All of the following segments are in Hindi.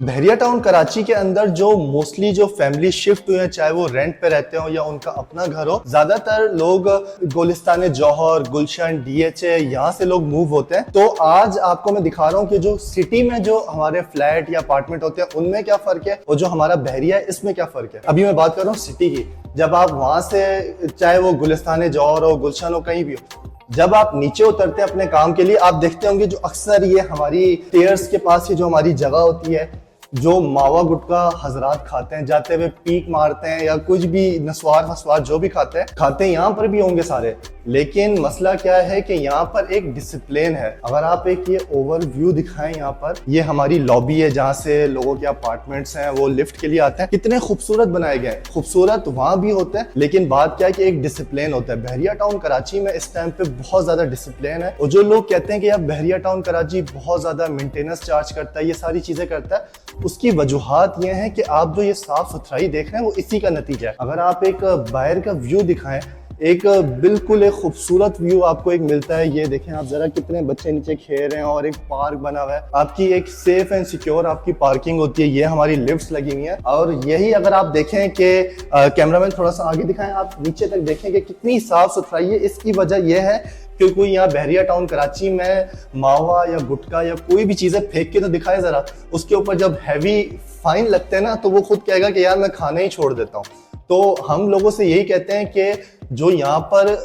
बहरिया टाउन कराची के अंदर जो मोस्टली जो फैमिली शिफ्ट हुए हैं, चाहे वो रेंट पे रहते हो या उनका अपना घर हो, ज्यादातर लोग गुलिस्तान जौहर, गुलशन, डीएचए यहाँ से लोग मूव होते हैं। तो आज आपको मैं दिखा रहा हूँ कि जो सिटी में जो हमारे फ्लैट या अपार्टमेंट होते हैं उनमें क्या फर्क है और जो हमारा बहरिया है इसमें क्या फर्क है। अभी मैं बात कर रहा हूँ सिटी की। जब आप वहां से, चाहे वो गुलिस्तान जौहर हो, गुलशन हो, कहीं भी हो, जब आप नीचे उतरते हैं अपने काम के लिए, आप देखते होंगे जो अक्सर ये हमारी स्टेयर्स के पास ही जो हमारी जगह होती है, जो मावा गुटका हजरात खाते हैं, जाते हुए पीक मारते हैं या कुछ भी नस्वार वस्वार जो भी खाते हैं यहाँ पर भी होंगे सारे। लेकिन मसला क्या है कि यहाँ पर एक डिसिप्लिन है। अगर आप एक ये ओवरव्यू दिखाएं, यहाँ पर ये हमारी लॉबी है जहाँ से लोगों के अपार्टमेंट्स हैं वो लिफ्ट के लिए आते हैं। कितने खूबसूरत बनाए गए हैं, खूबसूरत वहां भी होते हैं, लेकिन बात क्या है कि एक डिसिप्लिन होता है। बहरिया टाउन कराची में इस टाइम पे बहुत ज्यादा डिसिप्लिन है। और जो लोग कहते हैं कि यार बहरिया टाउन कराची बहुत ज्यादा मेंटेनेंस चार्ज करता है, ये सारी चीजें करता है, उसकी वजूहात ये है कि आप जो ये साफ सुथराई देख रहे हैं वो इसी का नतीजा है। अगर आप एक बाहर का व्यू दिखाएं, एक बिल्कुल एक खूबसूरत व्यू आपको एक मिलता है। ये देखें आप जरा, कितने बच्चे नीचे खेल रहे हैं और एक पार्क बना हुआ है। आपकी एक सेफ एंड सिक्योर आपकी पार्किंग होती है। ये हमारी लिफ्ट्स लगी हुई हैं। और यही अगर आप देखें कि कैमरामैन थोड़ा सा आगे दिखाएं, आप नीचे तक देखें कि कितनी साफ सुथराई है। इसकी वजह यह है कि कोई यहाँ बहरिया टाउन कराची में मावा या गुटखा या कोई भी चीजें फेंक के तो दिखाए जरा, उसके ऊपर जब हैवी फाइन लगते हैं ना तो वो खुद कहेगा कि यार मैं खाना ही छोड़ देता हूँ। तो हम लोगों से यही कहते हैं कि जो यहाँ पर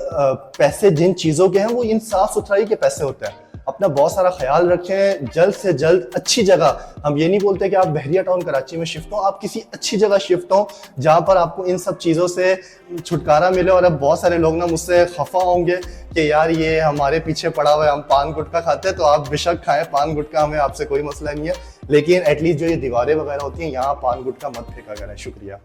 पैसे जिन चीजों के हैं वो इन साफ सुथराई के पैसे होते हैं। अपना बहुत सारा ख्याल रखें, जल्द से जल्द अच्छी जगह। हम ये नहीं बोलते कि आप बहरिया टाउन कराची में शिफ्ट हो, आप किसी अच्छी जगह शिफ्ट हो जहाँ पर आपको इन सब चीज़ों से छुटकारा मिले। और अब बहुत सारे लोग ना मुझसे खफा होंगे कि यार ये हमारे पीछे पड़ा हुआ है, हम पान गुटखा खाते हैं। तो आप बेशक खाएं पान गुटखा, हमें आपसे कोई मसला नहीं है, लेकिन एटलीस्ट जो ये दीवारें वगैरह होती हैं यहाँ पान गुटखा मत फेंका करें। शुक्रिया।